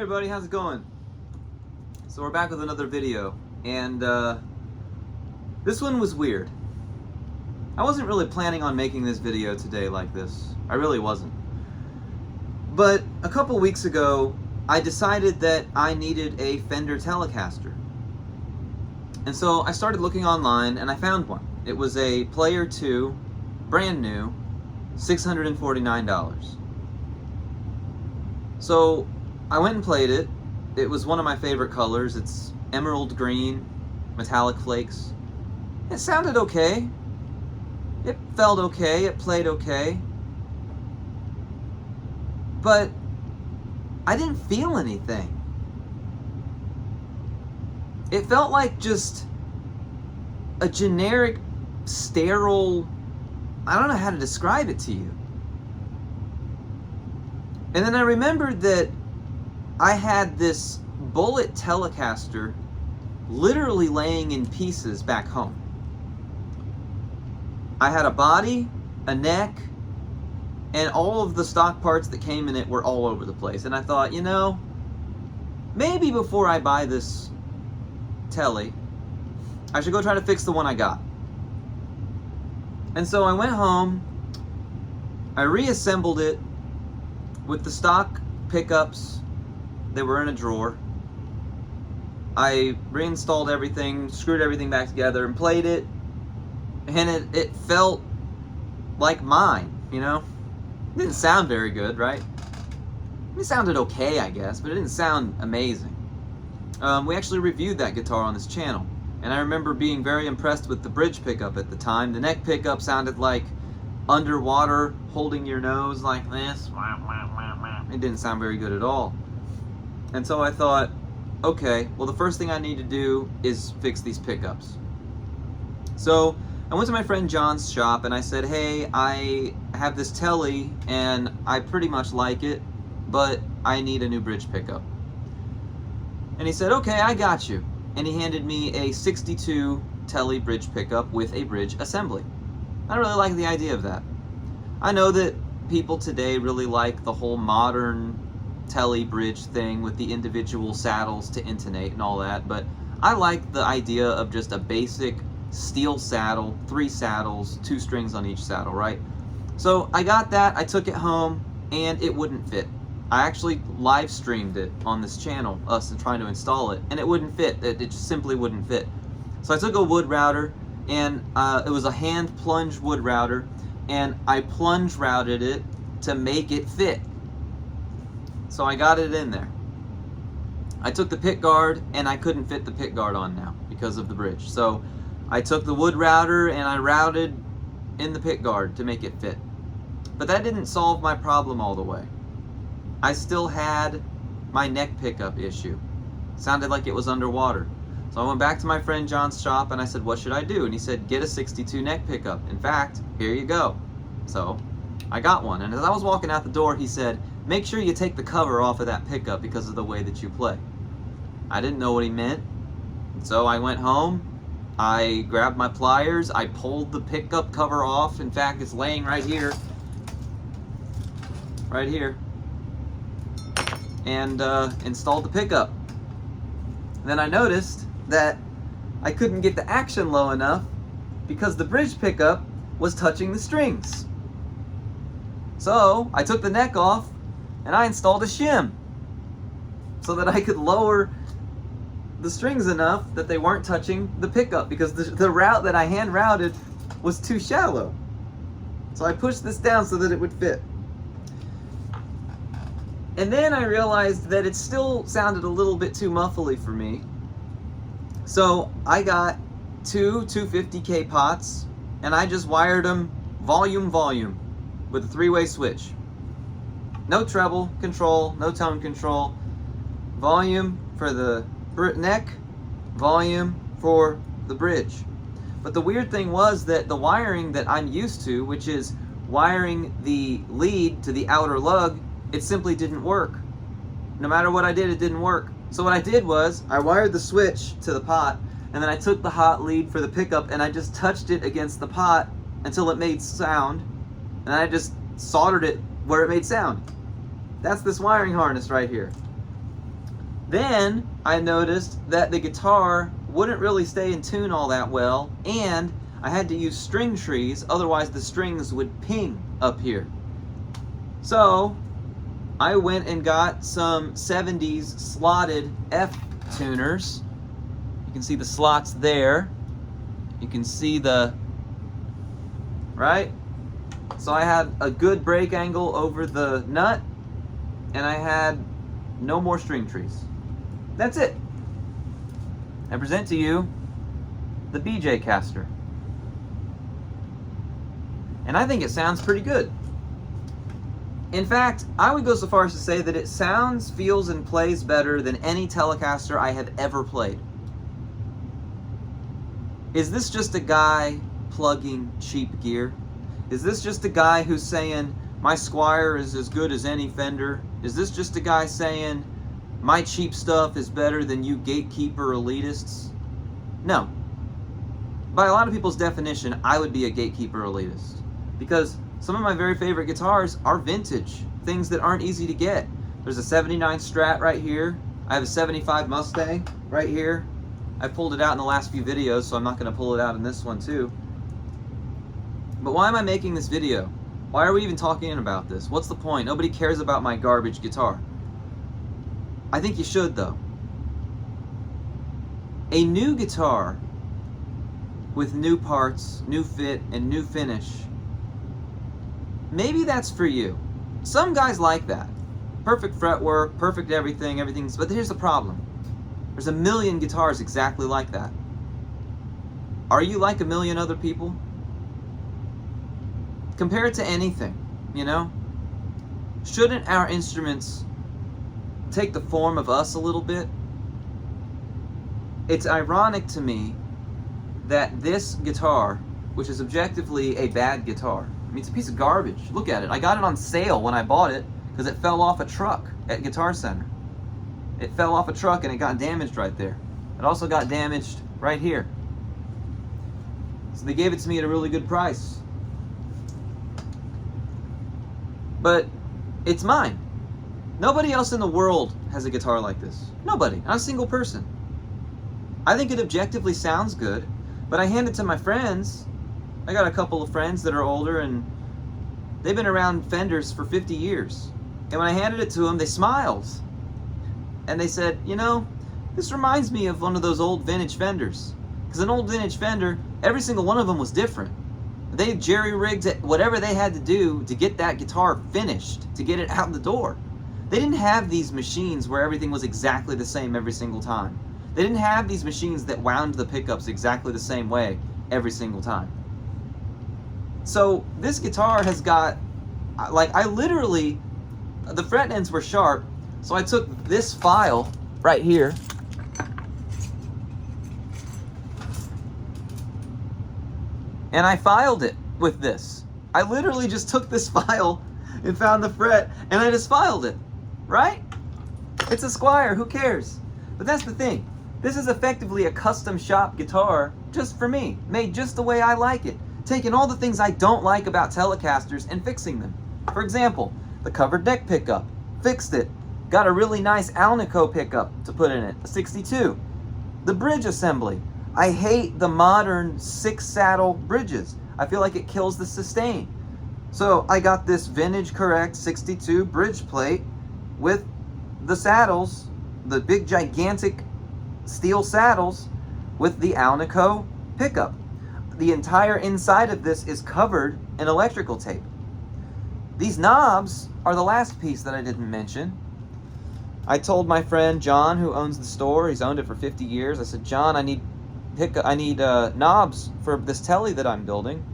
everybody, how's it going? So we're back with another video, and this one was weird. I wasn't really planning on making this video today like this. I really wasn't. But a couple weeks ago, I decided that I needed a Fender Telecaster. And so I started looking online and I found one. It was a Player 2, brand new, $649. So I went and played it. It was one of my favorite colors. It's emerald green, metallic flakes. It sounded okay. It felt okay. It played okay. But I didn't feel anything. It felt like just a generic, sterile, I don't know how to describe it to you. And then I remembered that I had this bullet Telecaster literally laying in pieces back home. I had a body, a neck, and all of the stock parts that came in it were all over the place. And I thought, you know, maybe before I buy this Telly, I should go try to fix the one I got. And so I went home, I reassembled it with the stock pickups that were in a drawer. I reinstalled everything, screwed everything back together, and played it, and it felt like mine, you know? It didn't sound very good, right? It sounded okay, I guess, but it didn't sound amazing. We actually reviewed that guitar on this channel, and I remember being very impressed with the bridge pickup at the time. The neck pickup sounded like underwater, holding your nose like this. It didn't sound very good at all. And so I thought, okay, well, the first thing I need to do is fix these pickups. So I went to my friend John's shop and I said, hey, I have this Telly and I pretty much like it, but I need a new bridge pickup. And he said, okay, I got you. And he handed me a 62 Telly bridge pickup with a bridge assembly. I really like the idea of that. I know that people today really like the whole modern Telly bridge thing with the individual saddles to intonate and all that, but I like the idea of just a basic steel saddle, 3 saddles, 2 strings on each saddle, right? So I got that, I took it home, and it wouldn't fit. I actually live streamed it on this channel, us trying to install it, and it wouldn't fit. It just simply wouldn't fit. So I took a wood router, and it was a hand plunge wood router, and I plunge routed it to make it fit. So I got it in there. I took the pick guard, and I couldn't fit the pick guard on now because of the bridge. So I took the wood router and I routed in the pick guard to make it fit. But that didn't solve my problem all the way. I still had my neck pickup issue. Sounded like it was underwater. So I went back to my friend John's shop and I said, what should I do? And he said, get a 62 neck pickup. In fact, here you go. So I got one. And as I was walking out the door, he said, make sure you take the cover off of that pickup because of the way that you play. I didn't know what he meant. So I went home, I grabbed my pliers, I pulled the pickup cover off. In fact, it's laying right here. Right here. And installed the pickup. Then I noticed that I couldn't get the action low enough because the bridge pickup was touching the strings. So I took the neck off and I installed a shim so that I could lower the strings enough that they weren't touching the pickup because the route that I hand routed was too shallow. So I pushed this down so that it would fit. And then I realized that it still sounded a little bit too muffly for me. So I got 2 250K pots and I just wired them volume with a 3-way switch. No treble control, no tone control. Volume for the neck, volume for the bridge. But the weird thing was that the wiring that I'm used to, which is wiring the lead to the outer lug, it simply didn't work. No matter what I did, it didn't work. So what I did was, I wired the switch to the pot, and then I took the hot lead for the pickup, and I just touched it against the pot until it made sound, and I just soldered it where it made sound. That's this wiring harness right here. Then I noticed that the guitar wouldn't really stay in tune all that well, and I had to use string trees, otherwise the strings would ping up here. So I went and got some 70s slotted F tuners. You can see the slots there. You can see the, right? So I had a good break angle over the nut, and I had no more string trees. That's it. I present to you the BJ Caster. And I think it sounds pretty good. In fact, I would go so far as to say that it sounds, feels, and plays better than any Telecaster I have ever played. Is this just a guy plugging cheap gear? Is this just a guy who's saying, my Squier is as good as any Fender? Is this just a guy saying, my cheap stuff is better than you gatekeeper elitists? No. By a lot of people's definition, I would be a gatekeeper elitist. Because some of my very favorite guitars are vintage, things that aren't easy to get. There's a 79 Strat right here. I have a 75 Mustang right here. I've pulled it out in the last few videos, so I'm not going to pull it out in this one too. But why am I making this video? Why are we even talking about this? What's the point? Nobody cares about my garbage guitar. I think you should, though. A new guitar with new parts, new fit, and new finish, maybe that's for you. Some guys like that. Perfect fretwork, perfect everything, everything's... But here's the problem. There's a million guitars exactly like that. Are you like a million other people? Compare it to anything, you know? Shouldn't our instruments take the form of us a little bit? It's ironic to me that this guitar, which is objectively a bad guitar, I mean, it's a piece of garbage. Look at it. I got it on sale when I bought it because it fell off a truck at Guitar Center. It fell off a truck and it got damaged right there. It also got damaged right here. So they gave it to me at a really good price. But it's mine. Nobody else in the world has a guitar like this. Nobody. Not a single person. I think it objectively sounds good, but I hand it to my friends. I got a couple of friends that are older and they've been around Fenders for 50 years. And when I handed it to them, they smiled. And they said, you know, this reminds me of one of those old vintage Fenders. Because an old vintage Fender, every single one of them was different. They jerry-rigged whatever they had to do to get that guitar finished, to get it out the door. They didn't have these machines where everything was exactly the same every single time. They didn't have these machines that wound the pickups exactly the same way every single time. So this guitar has got, like, I literally, the fret ends were sharp, so I took this file right here and I filed it with this. I literally just took this file and found the fret and I just filed it, right? It's a Squier, who cares? But that's the thing. This is effectively a custom shop guitar just for me, made just the way I like it. Taking all the things I don't like about Telecasters and fixing them. For example, the covered neck pickup, fixed it. Got a really nice Alnico pickup to put in it, a 62. The bridge assembly. I hate the modern 6-saddle bridges. I feel like it kills the sustain. So I got this vintage correct 62 bridge plate with the saddles, the big gigantic steel saddles with the Alnico pickup. The entire inside of this is covered in electrical tape. These knobs are the last piece that I didn't mention. I told my friend John, who owns the store, he's owned it for 50 years, I said, John, I need knobs for this telly that I'm building.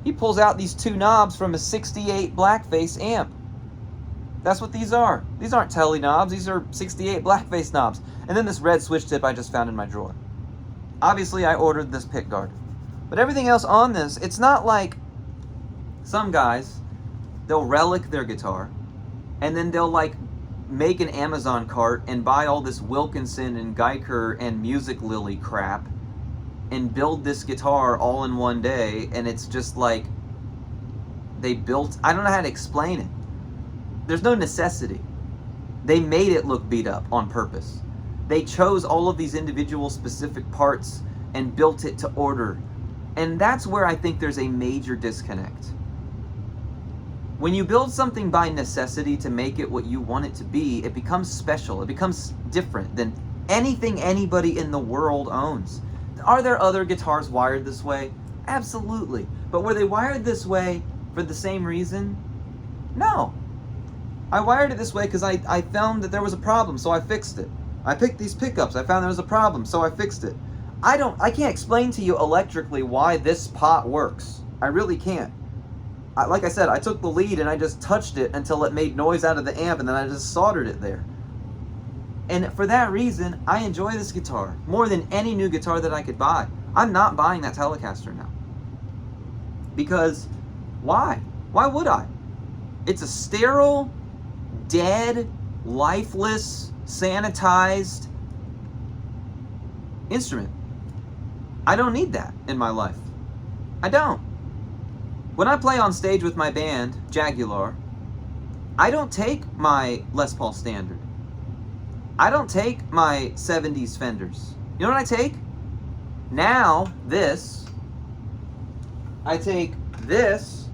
He pulls out these 2 knobs from a 68 Blackface amp. That's what these are. These aren't telly knobs, these are 68 Blackface knobs. And then this red switch tip I just found in my drawer. Obviously I ordered this pick guard. But everything else on this, it's not like some guys, they'll relic their guitar and then they'll like make an Amazon cart and buy all this Wilkinson and Geiger and Music Lily crap and build this guitar all in one day, and it's just like they built, I don't know how to explain it. There's no necessity. They made it look beat up on purpose. They chose all of these individual specific parts and built it to order. And that's where I think there's a major disconnect. When you build something by necessity to make it what you want it to be, it becomes special. It becomes different than anything anybody in the world owns. Are there other guitars wired this way? Absolutely. But were they wired this way for the same reason? No. I wired it this way because I found that there was a problem, so I fixed it. I picked these pickups, I found there was a problem, so I fixed it. I can't explain to you electrically why this pot works. I really can't. Like I said, I took the lead and I just touched it until it made noise out of the amp, and then I just soldered it there. And for that reason, I enjoy this guitar more than any new guitar that I could buy. I'm not buying that Telecaster now. Because, why? Why would I? It's a sterile, dead, lifeless, sanitized instrument. I don't need that in my life. I don't. When I play on stage with my band, Jaguar, I don't take my Les Paul Standard. I don't take my 70s Fenders. You know what I take? Now, this. I take this.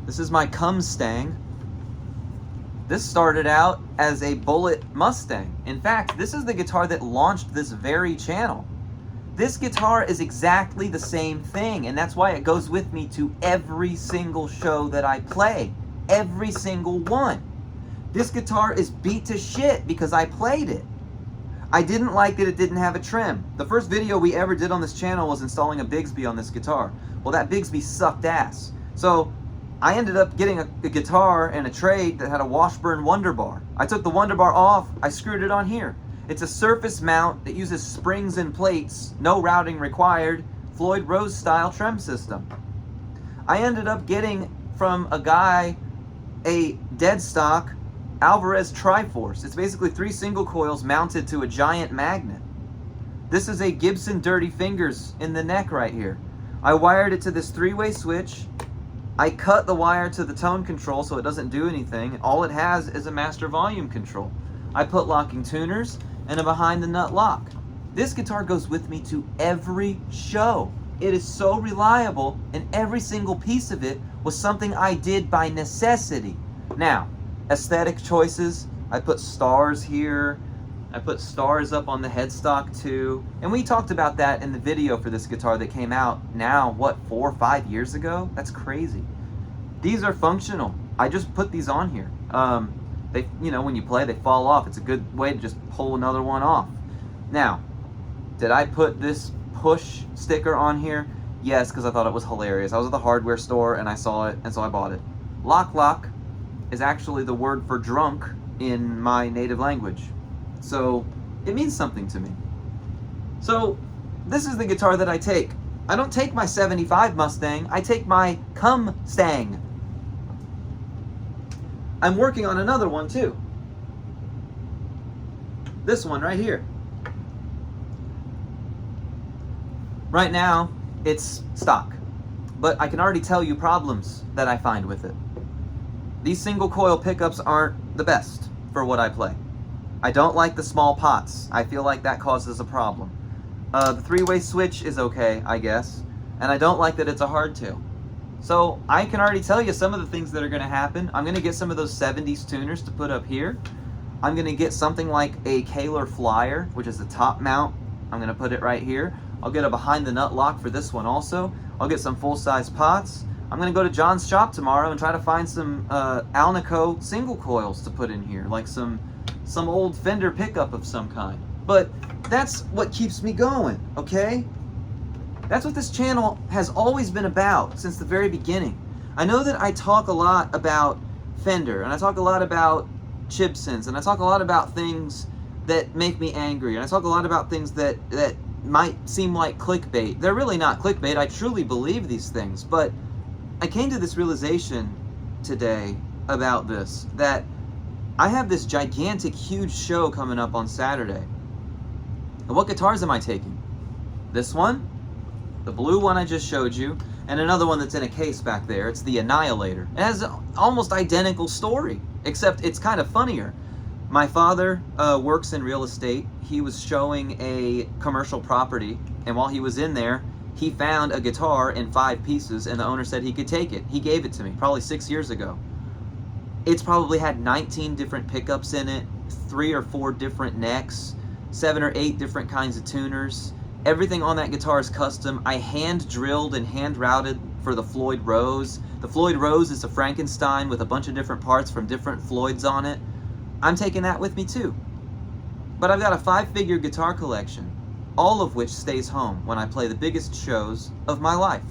This is my Mustang. This started out as a Bullet Mustang. In fact, this is the guitar that launched this very channel. This guitar is exactly the same thing, and that's why it goes with me to every single show that I play. Every single one. This guitar is beat to shit because I played it. I didn't like that it didn't have a trim. The first video we ever did on this channel was installing a Bigsby on this guitar. Well, that Bigsby sucked ass. So I ended up getting a guitar and a trade that had a Washburn Wonder Bar. I took the Wonder Bar off, I screwed it on here. It's a surface mount that uses springs and plates, no routing required, Floyd Rose style trem system. I ended up getting from a guy a dead stock Alvarez Triforce. It's basically 3 single coils mounted to a giant magnet. This is a Gibson Dirty Fingers in the neck right here. I wired it to this 3-way switch. I cut the wire to the tone control so it doesn't do anything. All it has is a master volume control. I put locking tuners and a behind the nut lock. This guitar goes with me to every show. It is so reliable, and every single piece of it was something I did by necessity. Now, aesthetic choices, I put stars here. I put stars up on the headstock too. And we talked about that in the video for this guitar that came out now, what, 4 or 5 years ago? That's crazy. These are functional. I just put these on here. They, you know, when you play, they fall off. It's a good way to just pull another one off. Now, did I put this push sticker on here? Yes, because I thought it was hilarious. I was at the hardware store and I saw it, and so I bought it. Lock is actually the word for drunk in my native language. So it means something to me. So this is the guitar that I take. I don't take my 75 Mustang, I take my Mustang. I'm working on another one too. This one right here. Right now, it's stock, but I can already tell you problems that I find with it. These single coil pickups aren't the best for what I play. I don't like the small pots. I feel like that causes a problem. The 3-way switch is okay, I guess, and I don't like that it's a hardtail. So I can already tell you some of the things that are going to happen. I'm going to get some of those 70s tuners to put up here. I'm going to get something like a Kaler Flyer, which is the top mount. I'm going to put it right here. I'll get a behind the nut lock for this one also. I'll get some full-size pots. I'm going to go to John's shop tomorrow and try to find some Alnico single coils to put in here, like some old Fender pickup of some kind. But that's what keeps me going, okay? That's what this channel has always been about since the very beginning. I know that I talk a lot about Fender, and I talk a lot about Gibsons, and I talk a lot about things that make me angry, and I talk a lot about things that might seem like clickbait. They're really not clickbait. I truly believe these things, but I came to this realization today about this, that I have this gigantic, huge show coming up on Saturday. And what guitars am I taking? This one, the blue one I just showed you, and another one that's in a case back there. It's the Annihilator. It has an almost identical story, except it's kind of funnier. My father works in real estate. He was showing a commercial property, and while he was in there, he found a guitar in 5 pieces, and the owner said he could take it. He gave it to me probably 6 years ago. It's probably had 19 different pickups in it, 3 or 4 different necks, 7 or 8 different kinds of tuners. Everything on that guitar is custom. I hand drilled and hand routed for the Floyd Rose. The Floyd Rose is a Frankenstein with a bunch of different parts from different Floyds on it. I'm taking that with me too. But I've got a 5-figure guitar collection, all of which stays home when I play the biggest shows of my life.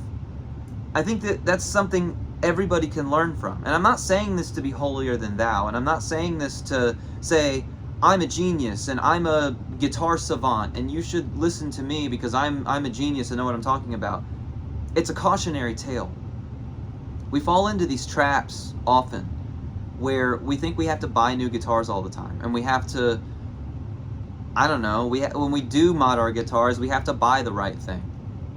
I think that that's something everybody can learn from. And I'm not saying this to be holier than thou, and I'm not saying this to say, I'm a genius and I'm a guitar savant and you should listen to me because I'm a genius and know what I'm talking about. It's a cautionary tale. We fall into these traps often where we think we have to buy new guitars all the time, and we have to, I don't know, when we do mod our guitars, we have to buy the right thing.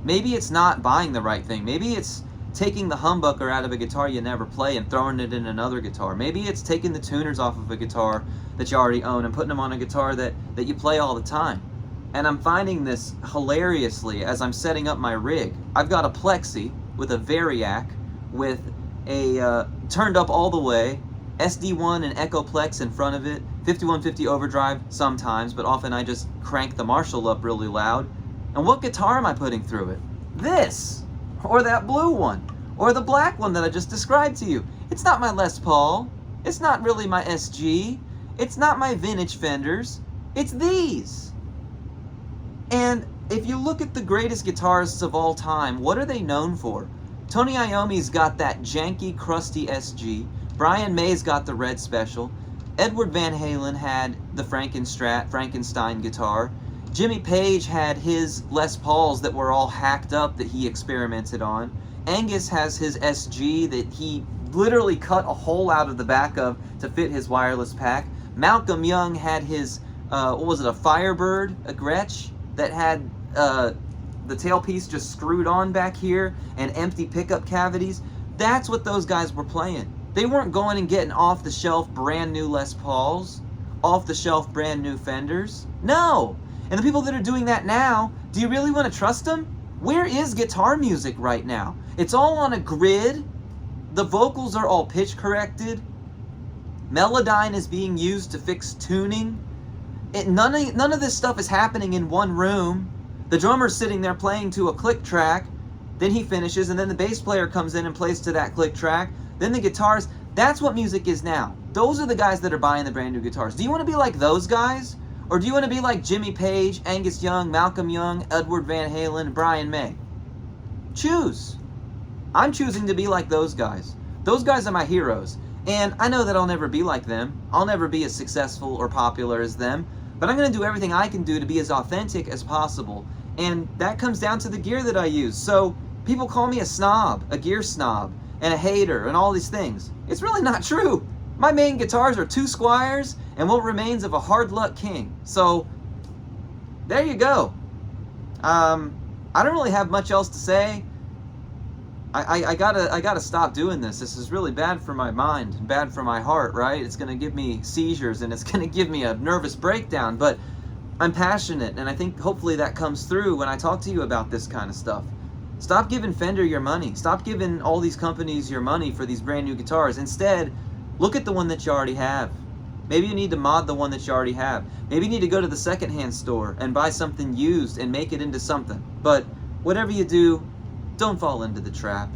Maybe it's not buying the right thing. Maybe it's taking the humbucker out of a guitar you never play and throwing it in another guitar. Maybe it's taking the tuners off of a guitar that you already own and putting them on a guitar that you play all the time. And I'm finding this hilariously as I'm setting up my rig. I've got a Plexi with a Variac with a turned up all the way, SD1 and Echo Plex in front of it, 5150 overdrive sometimes, but often I just crank the Marshall up really loud. And what guitar am I putting through it? This! Or that blue one, or the black one that I just described to you. It's not my Les Paul. It's not really my SG. It's not my vintage Fenders. It's these. And if you look at the greatest guitarists of all time, what are they known for? Tony Iommi's got that janky, crusty SG. Brian May's got the Red Special. Edward Van Halen had the Frankenstein guitar. Jimmy Page had his Les Pauls that were all hacked up that he experimented on. Angus has his SG that he literally cut a hole out of the back of to fit his wireless pack. Malcolm Young had his, what was it, a Firebird, a Gretsch, that had the tailpiece just screwed on back here and empty pickup cavities. That's what those guys were playing. They weren't going and getting off-the-shelf brand new Les Pauls, off-the-shelf brand new Fenders. No! And the people that are doing that now, do you really want to trust them? Where is guitar music right now? It's all on a grid. The vocals are all pitch corrected. Melodyne is being used to fix tuning. None of this stuff is happening in one room. The drummer's sitting there playing to a click track. Then he finishes, and then the bass player comes in and plays to that click track. Then the guitars. That's what music is now. Those are the guys that are buying the brand new guitars. Do you want to be like those guys? Or do you want to be like Jimmy Page, Angus Young, Malcolm Young, Edward Van Halen, Brian May? Choose. I'm choosing to be like those guys. Those guys are my heroes. And I know that I'll never be like them. I'll never be as successful or popular as them. But I'm going to do everything I can do to be as authentic as possible. And that comes down to the gear that I use. So people call me a snob, a gear snob, and a hater, and all these things. It's really not true. My main guitars are 2 Squiers and what remains of a Hard Luck King. So, there you go. I don't really have much else to say. I gotta stop doing this. This is really bad for my mind and bad for my heart, right? It's gonna give me seizures and it's gonna give me a nervous breakdown, but I'm passionate, and I think hopefully that comes through when I talk to you about this kind of stuff. Stop giving Fender your money. Stop giving all these companies your money for these brand new guitars. Instead, look at the one that you already have. Maybe you need to mod the one that you already have. Maybe you need to go to the secondhand store and buy something used and make it into something. But whatever you do, don't fall into the trap.